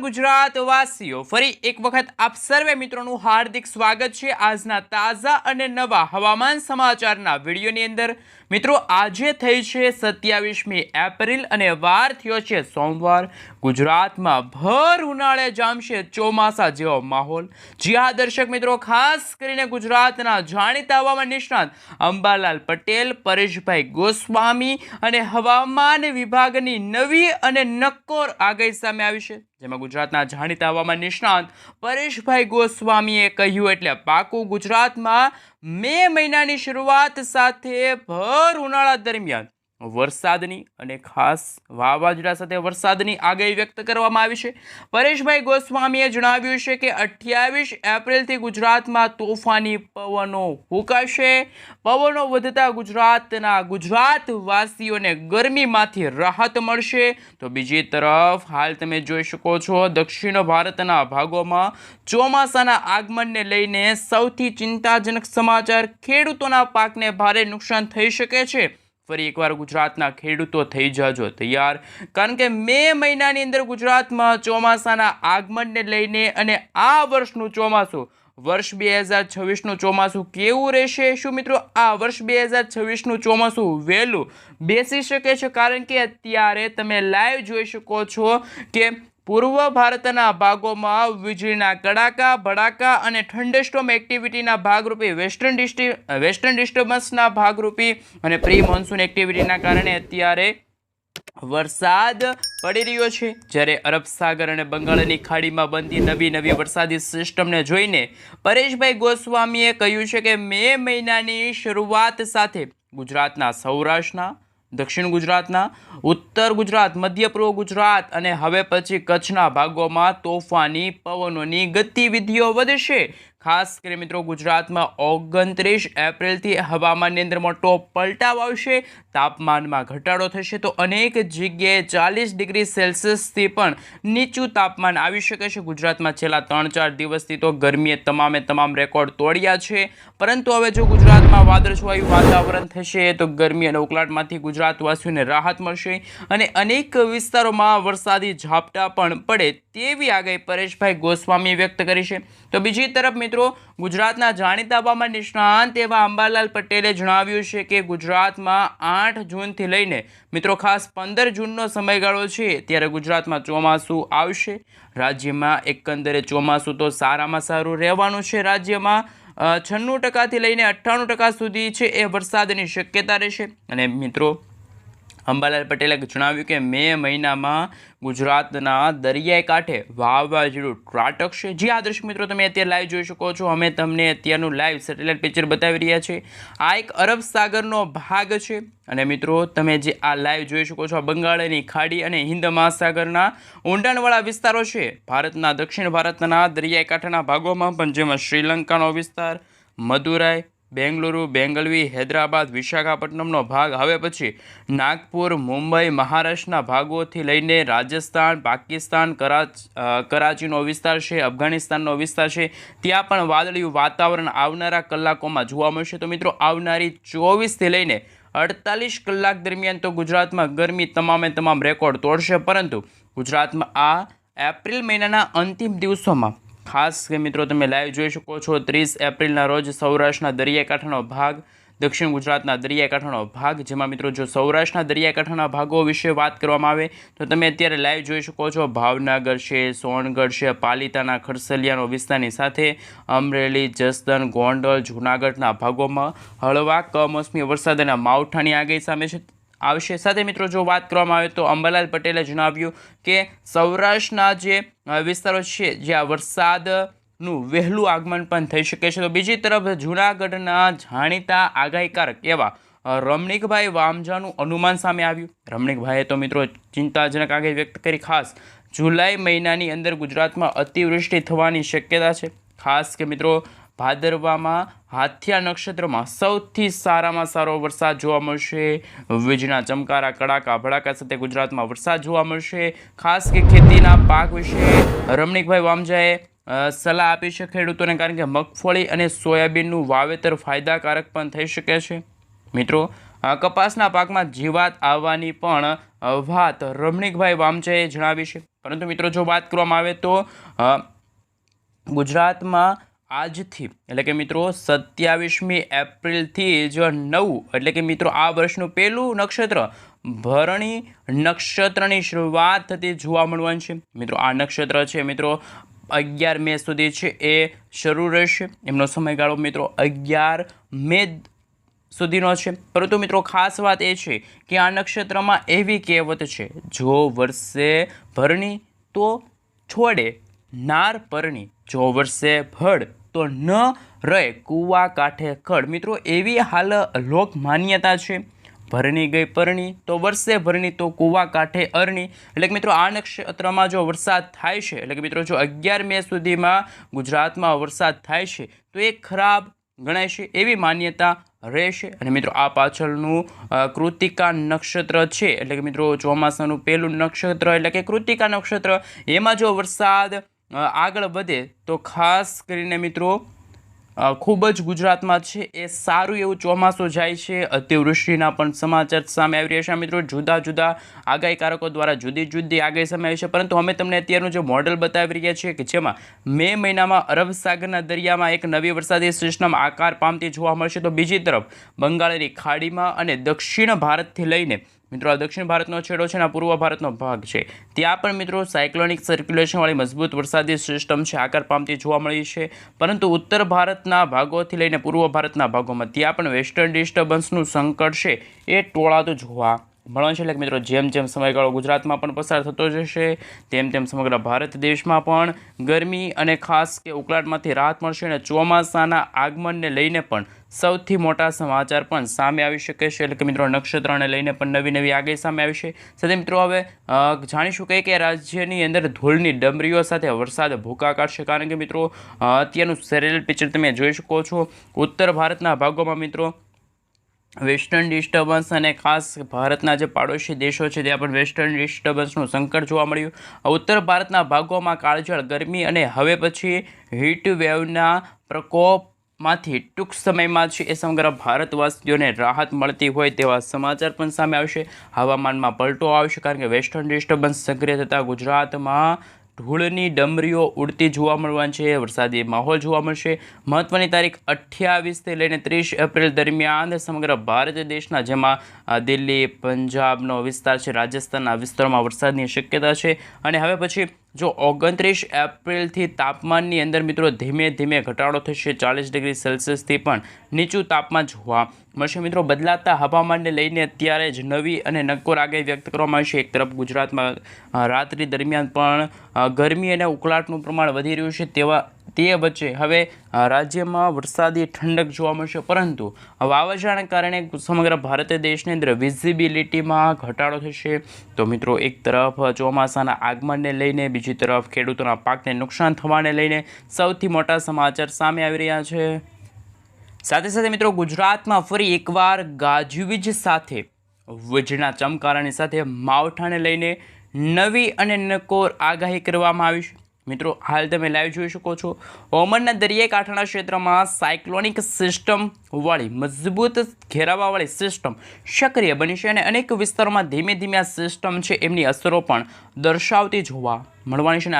ગુજરાતવાસીઓ, ફરી એક વખત આપ સર્વે મિત્રોનું હાર્દિક સ્વાગત છે આજના તાજા અને નવા હવામાન સમાચારના વિડીયોની અંદર। મિત્રો, આજે થઈ છે 27મી એપ્રિલ અને વાર થયો છે સોમવાર। ગુજરાતમાં ભર ઉનાળે જામશે ચોમાસા જેવો માહોલ। જી હા દર્શક મિત્રો, ખાસ કરીને ગુજરાતના જાણીતા હવામાન નિષ્ણાત અંબાલાલ પટેલ, પરેશભાઈ ગોસ્વામી અને હવામાન વિભાગની નવી અને નક્કોર આગાહી સામે આવી છે, જેમાં ગુજરાતના જાણીતા હવામાન નિષ્ણાત પરેશભાઈ ગોસ્વામીએ કહ્યું એટલે પાકું, ગુજરાતમાં મે મહિનાની શરૂઆત સાથે ભર ઉનાળા દરમિયાન વરસાદની અને ખાસ વાવાઝોડા સાથે વરસાદની આગાહી વ્યક્ત કરવામાં આવી છે। પરેશભાઈ ગોસ્વામીએ જણાવ્યું છે કે 28 એપ્રિલથી ગુજરાતમાં તોફાની પવનો ફૂંકાશે। પવનો વધતા ગુજરાતવાસીઓને ગરમીમાંથી રાહત મળશે। તો બીજી તરફ હાલ તમે જોઈ શકો છો, દક્ષિણ ભારતના ભાગોમાં ચોમાસાના આગમનને લઈને સૌથી ચિંતાજનક સમાચાર, ખેડૂતોના પાકને ભારે નુકસાન થઈ શકે છે। ફરી એકવાર ગુજરાતના ખેડૂતો થઈ જાજો તૈયાર, કારણ કે મે મહિનાની અંદર ગુજરાતમાં ચોમાસાના આગમનને લઈને અને આ વર્ષનું ચોમાસું, વર્ષ 2026નું ચોમાસું કેવું રહેશે? શું મિત્રો આ વર્ષ 2026નું ચોમાસું વહેલું બેસી શકે છે? કારણ કે અત્યારે તમે લાઈવ જોઈ શકો છો કે પૂર્વ ભારતના ભાગોમાં વીજળીના કડાકા ભડાકા અને થંડરસ્ટોર્મ એક્ટિવિટીના ભાગરૂપે વેસ્ટર્ન ડિસ્ટર્બન્સના ભાગરૂપે અને પ્રી મોન્સૂન એક્ટિવિટીના કારણે અત્યારે વરસાદ પડી રહ્યો છે। જ્યારે અરબ સાગર અને બંગાળની ખાડીમાં બનતી નવી વરસાદી સિસ્ટમને જોઈને પરેશભાઈ ગોસ્વામીએ કહ્યું છે કે મે મહિનાની શરૂઆત સાથે ગુજરાતના સૌરાષ્ટ્રના, દક્ષિણ ગુજરાતના, ઉત્તર ગુજરાત, મધ્ય પૂર્વ ગુજરાત અને હવે પછી કચ્છના ભાગોમાં તોફાની પવનોની ગતિવિધિઓ વધશે। ખાસ કરીને મિત્રો, ગુજરાતમાં 29 એપ્રિલથી હવામાનની અંદર મોટો પલટાવ આવશે, તાપમાનમાં ઘટાડો થશે। તો અનેક જગ્યાએ 40 ડિગ્રી સેલ્સિયસથી પણ નીચું તાપમાન આવી શકે છે। ગુજરાતમાં છેલ્લા 3-4 દિવસથી તો ગરમીએ તમામ રેકોર્ડ તોડ્યા છે, પરંતુ હવે જો ગુજરાતમાં વાદળછાયું વાતાવરણ થશે તો ગરમી અને ઉકળાટમાંથી ગુજરાતવાસીઓને રાહત મળશે અને અનેક વિસ્તારોમાં વરસાદી ઝાપટા પણ પડે તેવી આગાહી પરેશભાઈ ગોસ્વામીએ વ્યક્ત કરી છે। તો બીજી તરફ મિત્રો, ગુજરાતના જાણીતા હવામાન નિષ્ણાત એવા અંબાલાલ પટેલે જણાવ્યું છે કે ગુજરાતમાં 8 જૂનથી લઈને મિત્રો ખાસ 15 જૂનનો સમયગાળો છે ત્યારે ગુજરાતમાં ચોમાસું આવશે। રાજ્યમાં એકંદરે ચોમાસું તો સારામાં સારું રહેવાનું છે। રાજ્યમાં 96% લઈને 98% સુધી છે એ વરસાદની શક્યતા રહેશે। અને મિત્રો, અંબાલાલ પટેલે જણાવ્યું કે મે મહિનામાં ગુજરાતના દરિયાઈ કાંઠે વાવાઝોડું ત્રાટકશે। જી હા દર્શક મિત્રો, તમે અત્યારે લાઈવ જોઈ શકો છો, અમે તમને અત્યારનું લાઈવ સેટેલાઇટ પિક્ચર બતાવી રહ્યા છીએ। આ એક અરબ સાગરનો ભાગ છે અને મિત્રો તમે જે આ લાઈવ જોઈ શકો છો, આ બંગાળની ખાડી અને હિન્દ મહાસાગરના ઊંડાણવાળા વિસ્તારો છે ભારતના, દક્ષિણ ભારતના દરિયાઈ કાંઠાના ભાગોમાં પણ, જેમાં શ્રીલંકાનો વિસ્તાર, મદુરાઈ, બેંગલુરુ, બેંગલવી, હૈદરાબાદ, વિશાખાપટ્ટનમનો ભાગ, હવે પછી નાગપુર, મુંબઈ, મહારાષ્ટ્રના ભાગોથી લઈને રાજસ્થાન, પાકિસ્તાન, કરાચીનો વિસ્તાર છે, અફઘાનિસ્તાનનો વિસ્તાર છે, ત્યાં પણ વાદળિયું વાતાવરણ આવનારા કલાકોમાં જોવા મળશે। તો મિત્રો, આવનારી 24થી લઈને 48 કલાક દરમિયાન તો ગુજરાતમાં ગરમી તમામ રેકોર્ડ તોડશે, પરંતુ ગુજરાતમાં આ એપ્રિલ મહિનાના અંતિમ દિવસોમાં ખાસ કે મિત્રો તમે લાઈવ જોઈ શકો છો, 30 એપ્રિલના રોજ સૌરાષ્ટ્રના દરિયાકાંઠાનો ભાગ, દક્ષિણ ગુજરાતના દરિયાકાંઠાનો ભાગ, જેમાં મિત્રો જો સૌરાષ્ટ્રના દરિયાકાંઠાના ભાગો વિશે વાત કરવામાં આવે તો તમે અત્યારે લાઈવ જોઈ શકો છો, ભાવનગર છે, સોનગઢ છે, પાલિતાના ખરસલિયાનો વિસ્તારની સાથે અમરેલી, જસદણ, ગોંડલ, જૂનાગઢના ભાગોમાં હળવા કમોસમી વરસાદ અને માવઠાની આગાહી સામે આવશે। સાથે મિત્રો જો વાત કરવામાં આવે તો અંબાલાલ પટેલે જણાવ્યું કે સૌરાષ્ટ્રના જે વિસ્તારો છે જ્યાં વરસાદનું વહેલું આગમન પણ થઈ શકે છે। તો બીજી તરફ જૂનાગઢના જાણીતા આગાહીકારક એવા રમણીકભાઈ વામજાનું અનુમાન સામે આવ્યું। રમણીકભાઈએ તો મિત્રો ચિંતાજનક આગાહી વ્યક્ત કરી। ખાસ જુલાઈ મહિનાની અંદર ગુજરાતમાં અતિવૃષ્ટિ થવાની શક્યતા છે। ખાસ કે મિત્રો, ભાદરવામાં હાથિયા નક્ષત્રમાં સૌથી સારામાં સારો વરસાદ જોવા મળશે। વીજળીના ચમકારા, કડાકા ભડાકા સાથે ગુજરાતમાં વરસાદ જોવા મળશે। ખાસ કે ખેતીના પાક વિશે રમણીકભાઈ વામજાએ સલાહ આપી છે ખેડૂતોને, કારણ કે મગફળી અને સોયાબીનનું વાવેતર ફાયદાકારક પણ થઈ શકે છે। મિત્રો, કપાસના પાકમાં જીવાત આવવાની પણ વાત રમણીકભાઈ વામચાએ જણાવી છે. પરંતુ મિત્રો જો વાત કરવામાં આવે તો ગુજરાતમાં આજથી એટલે કે મિત્રો 27મી એપ્રિલથી જ નવું એટલે કે મિત્રો આ વર્ષનું પહેલું નક્ષત્ર ભરણી નક્ષત્રની શરૂઆત થતી જોવા મળવાની છે. મિત્રો આ નક્ષત્ર છે મિત્રો 11 મે સુધી છે એ શરૂ રહેશે. એમનો સમયગાળો મિત્રો 11 મે સુધીનો છે. પરંતુ મિત્રો ખાસ વાત એ છે કે આ નક્ષત્રમાં એવી કહેવત છે, જો વર્ષે ભરણી તો છોડે નાર પરણી, જો વર્ષે ભળ તો ન રહે કૂવા કાંઠે ખડ. મિત્રો એવી હાલ લોક માન્યતા છે. ભરણી ગઈ પરણી તો વર્ષે ભરણી તો કૂવા કાંઠે અરણી. એટલે કે મિત્રો આ નક્ષત્રમાં જો વરસાદ થાય છે એટલે કે મિત્રો જો 11 મે સુધીમાં ગુજરાતમાં વરસાદ થાય છે તો એ ખરાબ ગણાય છે એવી માન્યતા રહેશે. અને મિત્રો આ પાછળનું કૃતિકા નક્ષત્ર છે એટલે કે મિત્રો ચોમાસાનું પહેલું નક્ષત્ર એટલે કે કૃતિકા નક્ષત્ર, એમાં જો વરસાદ આગળ વધે તો ખાસ કરીને મિત્રો ખૂબ જ ગુજરાતમાં છે એ સારું એવું ચોમાસું જાય છે. અતિવૃષ્ટિના પણ સમાચાર સામે આવી રહ્યા છે. મિત્રો જુદા જુદા આગાહીકારકો દ્વારા જુદી જુદી આગાહી સામે આવી છે. પરંતુ અમે તમને અત્યારનું જે મોડેલ બતાવી રહ્યા છીએ કે જેમાં મે મહિનામાં અરબ સાગરના દરિયામાં એક નવી વરસાદી સિસ્ટમ આકાર પામતી જોવા મળશે, તો બીજી તરફ બંગાળની ખાડીમાં અને દક્ષિણ ભારતથી લઈને મિત્રો આ દક્ષિણ ભારતનો છેડો છે ને આ પૂર્વ ભારતનો ભાગ છે ત્યાં પણ મિત્રો સાયક્લોનિક સર્ક્યુલેશનવાળી મજબૂત વરસાદી સિસ્ટમ છે આકાર પામતી જોવા મળી છે. પરંતુ ઉત્તર ભારતના ભાગોથી લઈને પૂર્વ ભારતના ભાગોમાં ત્યાં પણ વેસ્ટર્ન ડિસ્ટર્બન્સનું સંકટ છે એ ટોળાતું જોવા મળવાનું છે. એટલે કે મિત્રો જેમ જેમ સમયગાળો ગુજરાતમાં પણ પસાર થતો જશે તેમ તેમ સમગ્ર ભારત દેશમાં પણ ગરમી અને ખાસ કે ઉકળાટમાંથી રાહત મળશે. અને ચોમાસાના આગમનને લઈને પણ સૌથી મોટા સમાચાર પણ સામે આવી શકે છે. એટલે કે મિત્રો નક્ષત્રને લઈને પણ નવી નવી આગાહી સામે આવી છે. સાથે મિત્રો હવે જાણીશું કે રાજ્યની અંદર ધૂળની ડમરીઓ સાથે વરસાદ ભૂકા કાઢશે. કારણ કે મિત્રો અત્યારનું સેરેલ પિક્ચર તમે જોઈ શકો છો. ઉત્તર ભારતના ભાગોમાં મિત્રો વેસ્ટર્ન ડિસ્ટર્બન્સ અને ખાસ ભારતના જે પાડોશી દેશો છે ત્યાં પણ વેસ્ટર્ન ડિસ્ટર્બન્સનું સંકટ જોવા મળ્યું. ઉત્તર ભારતના ભાગોમાં કાળઝાળ ગરમી અને હવે પછી હીટ વેવના પ્રકોપમાંથી ટૂંક સમયમાં છે એ સમગ્ર ભારતવાસીઓને રાહત મળતી હોય તેવા સમાચાર પણ સામે આવશે. હવામાનમાં પલટો આવશે કારણ કે વેસ્ટર્ન ડિસ્ટર્બન્સ સક્રિય થતાં ગુજરાતમાં ધૂળની ડમરીઓ ઉડતી જોવા મળવાની છે. વરસાદી માહોલ જોવા મળશે. મહત્વની તારીખ 28થી લઈને 30 એપ્રિલ દરમિયાન સમગ્ર ભારત દેશના જેમાં દિલ્હી, પંજાબનો વિસ્તાર છે, રાજસ્થાનના વિસ્તારોમાં વરસાદની શક્યતા છે. અને હવે પછી જો 29 એપ્રિલથી તાપમાનની અંદર મિત્રો ધીમે ધીમે ઘટાડો થશે. 40 ડિગ્રી સેલ્સિયસથી પણ નીચું તાપમાન જોવા મળશે. મિત્રો બદલાતા હવામાનને લઈને અત્યારે જ નવી અને નક્કોર આગાહી વ્યક્ત કરવામાં આવી છે. એક તરફ ગુજરાતમાં રાત્રિ દરમિયાન પણ ગરમી અને ઉકળાટનું પ્રમાણ વધી રહ્યું છે તે વચ્ચે હવે રાજ્યમાં વરસાદી ઠંડક જોવા મળશે. પરંતુ વાવાઝોડાને કારણે સમગ્ર ભારત દેશની અંદર વિઝિબિલિટીમાં ઘટાડો થશે. તો મિત્રો એક તરફ ચોમાસાના આગમનને લઈને બીજી તરફ ખેડૂતોના પાકને નુકસાન થવાને લઈને સૌથી મોટા સમાચાર સામે આવી રહ્યા છે. સાથે સાથે મિત્રો ગુજરાતમાં ફરી એકવાર ગાજવીજ સાથે વીજળીના ચમકારાની સાથે માવઠાને લઈને નવી અને નક્કોર આગાહી કરવામાં આવી છે. મિત્રો હાલ તમે લાઈવ જોઈ શકો છો. ઓમનના દરિયાઈ કાંઠાના ક્ષેત્રમાં સાયક્લોનિક સિસ્ટમ વાળી મજબૂત ઘેરાવાવાળી સિસ્ટમ સક્રિય બની છે અને અનેક વિસ્તારોમાં ધીમે ધીમે આ સિસ્ટમ છે એમની અસરો પણ દર્શાવતી જોવા મળવાની છે. અને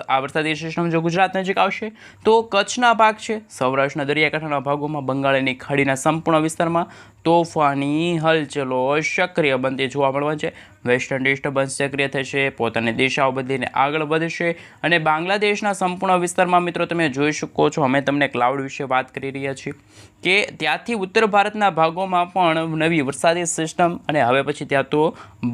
આ વરસાદી સિસ્ટમ જો ગુજરાત નજીક આવશે તો કચ્છના ભાગ છે, સૌરાષ્ટ્રના દરિયાકાંઠાના ભાગોમાં, બંગાળની ખાડીના સંપૂર્ણ વિસ્તારમાં તોફાની હલચલો સક્રિય બનતી જોવા મળવાની છે. વેસ્ટર્ન ડિસ્ટર્બન્સ સક્રિય થશે, પોતાની દિશાઓ બદલીને આગળ વધશે અને બાંગ્લાદેશના સંપૂર્ણ વિસ્તારમાં મિત્રો તમે જોઈ શકો છો અમે તમને ક્લાઉડ વિશે વાત કરી રહ્યા છીએ કે ત્યાંથી ઉત્તર ભારતના ભાગોમાં પણ નવી વરસાદી સિસ્ટમ અને હવે પછી ત્યાં તો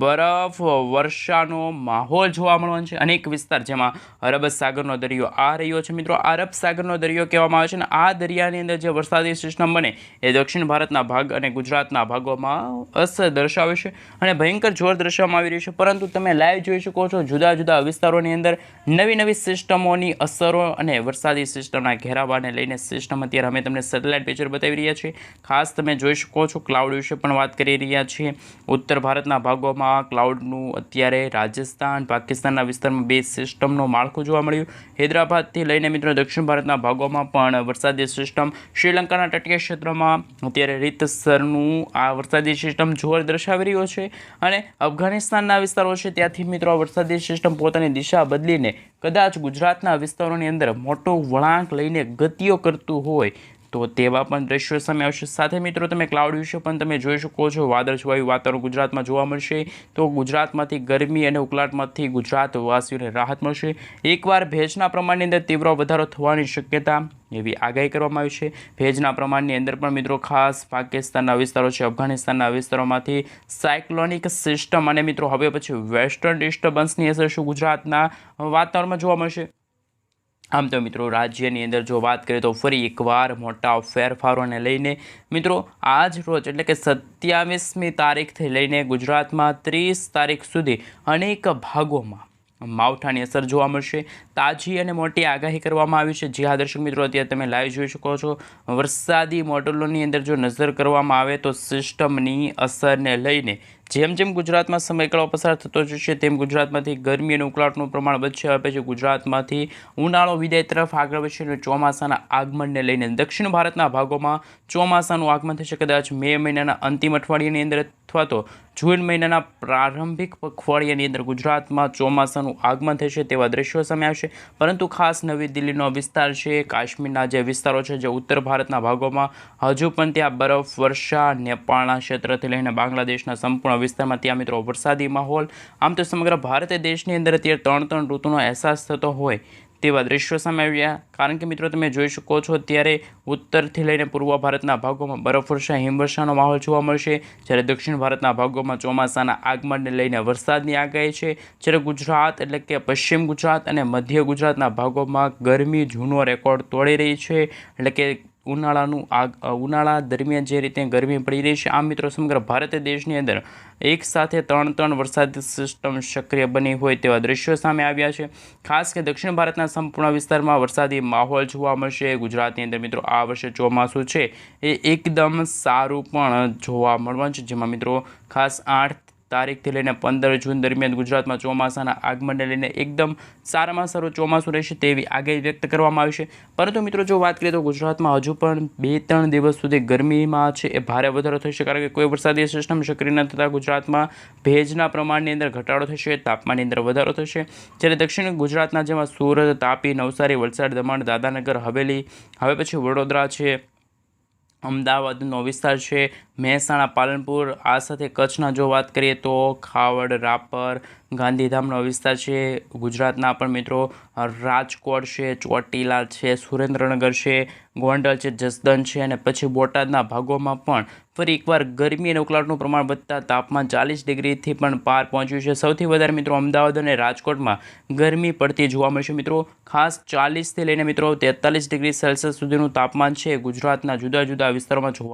બરફ વર્ષાનો માહોલ જોવા મળવાનો છે. અનેક વિસ્તાર જેમાં અરબ સાગરનો દરિયો આ રહ્યો છે. મિત્રો અરબ સાગરનો દરિયો કહેવામાં આવે છે અને આ દરિયાની અંદર જે વરસાદી સિસ્ટમ બને એ દક્ષિણ ભારતના ભાગ અને ગુજરાતના ભાગોમાં અસર દર્શાવે છે અને ભયંકર જોર દર્શાવવામાં આવી રહ્યું છે. પરંતુ તમે લાઈવ જોઈ શકો છો જુદા જુદા વિસ્તારોની અંદર નવી નવી સિસ્ટમોની અસરો અને વરસાદી સિસ્ટમના ઘેરાવાને લઈને સિસ્ટમ અત્યારે અમે તમને સેટેલાઇટ પિક્ચર બતાવી રહ્યા છીએ. ખાસ તમે જોઈ શકો છો ક્લાઉડ વિશે પણ વાત કરી રહ્યા છીએ. ઉત્તર ભારતના ભાગોમાં ક્લાઉડનું અત્યારે રાજસ્થાન, પાકિસ્તાનના વિસ્તારમાં બે સિસ્ટમનું માળખું જોવા મળ્યું. હૈદરાબાદથી લઈને મિત્રો દક્ષિણ ભારતના ભાગોમાં પણ વરસાદી સિસ્ટમ, શ્રીલંકાના તટીય ક્ષેત્રમાં અત્યારે રીતસરનું વિસ્તારનું આ વરસાદી સિસ્ટમ જોર દર્શાવી રહ્યો છે અને અફઘાનિસ્તાનના વિસ્તારો છે ત્યાંથી મિત્રો આ વરસાદી સિસ્ટમ પોતાની દિશા બદલીને કદાચ ગુજરાતના વિસ્તારોની અંદર મોટો વળાંક લઈને ગતિઓ કરતું હોય તો તેવા પણ દ્રશ્યો સામે આવશે. સાથે મિત્રો તમે ક્લાઉડ વિશે પણ તમે જોઈ શકો છો. વાદળછવાયું વાતાવરણ ગુજરાતમાં જોવા મળશે તો ગુજરાતમાંથી ગરમી અને ઉકળાટમાંથી ગુજરાતવાસીઓને રાહત મળશે. એકવાર ભેજના પ્રમાણની અંદર તીવ્ર વધારો થવાની શક્યતા એવી આગાહી કરવામાં આવી છે. ભેજના પ્રમાણની અંદર પણ મિત્રો ખાસ પાકિસ્તાનના વિસ્તારો છે, અફઘાનિસ્તાનના વિસ્તારોમાંથી સાયક્લોનિક સિસ્ટમ અને મિત્રો હવે પછી વેસ્ટર્ન ડિસ્ટર્બન્સની અસર શું ગુજરાતના વાતાવરણમાં જોવા મળશે. આમ તો મિત્રો રાજ્યની અંદર જો વાત કરીએ તો ફરી એકવાર મોટા ફેરફારોને લઈને મિત્રો આજ રોજ એટલે કે 27મી તારીખથી લઈને ગુજરાતમાં 30 તારીખ સુધી અનેક ભાગોમાં માવઠાની અસર જોવા મળશે. તાજી અને મોટી આગાહી કરવામાં આવી છે. જી હા દર્શક મિત્રો, અત્યારે તમે લાઈવ જોઈ શકો છો. વરસાદી મોડેલોની અંદર જો નજર કરવામાં આવે તો સિસ્ટમની અસરને લઈને જેમ જેમ ગુજરાતમાં સમયગાળો પસાર થતો જશે તેમ ગુજરાતમાંથી ગરમી અને ઉકળાટનું પ્રમાણ વધશે. હવે પછી ગુજરાતમાંથી ઉનાળો વિદાય તરફ આગળ વધશે અને ચોમાસાના આગમનને લઈને દક્ષિણ ભારતના ભાગોમાં ચોમાસાનું આગમન થશે. કદાચ મે મહિનાના અંતિમ અઠવાડિયાની અંદર અથવા તો જૂન મહિનાના પ્રારંભિક પખવાડિયાની અંદર ગુજરાતમાં ચોમાસાનું આગમન થશે તેવા દ્રશ્યો સામે આવશે. પરંતુ ખાસ નવી દિલ્હીનો વિસ્તાર છે, કાશ્મીરના જે વિસ્તારો છે, જે ઉત્તર ભારતના ભાગોમાં હજુ પણ ત્યાં બરફ વર્ષા, નેપાળના ક્ષેત્રથી લઈને બાંગ્લાદેશના સંપૂર્ણ વિસ્તારમાં ત્યાં મિત્રો વરસાદી માહોલ. આમ તો સમગ્ર ભારત દેશની અંદર અત્યારે ત્રણ ઋતુનો અહેસાસ થતો હોય તેવા દ્રશ્યો સામે આવ્યા. કારણ કે મિત્રો તમે જોઈ શકો છો ત્યારે ઉત્તરથી લઈને પૂર્વ ભારતના ભાગોમાં બરફવર્ષા, હિમવર્ષાનો માહોલ જોવા મળશે. જ્યારે દક્ષિણ ભારતના ભાગોમાં ચોમાસાના આગમનને લઈને વરસાદની આગાહી છે. જ્યારે ગુજરાત એટલે કે પશ્ચિમ ગુજરાત અને મધ્ય ગુજરાતના ભાગોમાં ગરમી જૂનો રેકોર્ડ તોડી રહી છે. એટલે કે ઉનાળા દરમિયાન જે રીતે ગરમી પડી રહી છે, આમ મિત્રો સમગ્ર ભારત દેશની અંદર એક સાથે ત્રણ વરસાદી સિસ્ટમ સક્રિય બની હોય તેવા દ્રશ્યો સામે આવ્યા છે. ખાસ કે દક્ષિણ ભારતના સંપૂર્ણ વિસ્તારમાં વરસાદી માહોલ જોવા મળશે. ગુજરાતની અંદર મિત્રો આ વર્ષે ચોમાસું છે એ એકદમ સારું પણ જોવા મળવાનું છે. જેમાં મિત્રો ખાસ 8 તારીખથી લઈને 15 જૂન દરમિયાન ગુજરાતમાં ચોમાસાના આગમનને લઈને એકદમ સારામાં સારું ચોમાસું રહેશે તેવી આગાહી વ્યક્ત કરવામાં આવી છે. પરંતુ મિત્રો જો વાત કરીએ તો ગુજરાતમાં હજુ પણ 2-3 દિવસ સુધી ગરમીમાં છે એ ભારે વધારો થશે. કારણ કે કોઈ વરસાદી સિસ્ટમ સક્રિય ન થતાં ગુજરાતમાં ભેજના પ્રમાણની અંદર ઘટાડો થશે, તાપમાનની અંદર વધારો થશે. જ્યારે દક્ષિણ ગુજરાતના જેમાં સુરત, તાપી, નવસારી, વલસાડ, દમણ, દાદરાનગર હવેલી, હવે પછી વડોદરા છે, અમદાવાદનો વિસ્તાર છે, મહેસાણા, પાલનપુર, આ સાથે કચ્છના જો વાત કરીએ તો ખાવડ, રાપર, ગાંધીધામનો વિસ્તાર છે. ગુજરાતના પણ મિત્રો રાજકોટ છે, ચોટીલા છે, સુરેન્દ્રનગર છે, ગોંડલ છે, જસદન છે અને પછી બોટાદના ભાગોમાં પણ ફરી એકવાર ગરમી અને ઉકળાટનું પ્રમાણ વધતા તાપમાન 40 ડિગ્રીથી પણ પાર પહોંચ્યું છે. સૌથી વધારે મિત્રો અમદાવાદ અને રાજકોટમાં ગરમી પડતી જોવા મળશે. મિત્રો ખાસ 40થી લઈને મિત્રો 43 ડિગ્રી સેલ્સિયસ સુધીનું તાપમાન છે ગુજરાતના જુદા જુદા વિસ્તારોમાં જોવા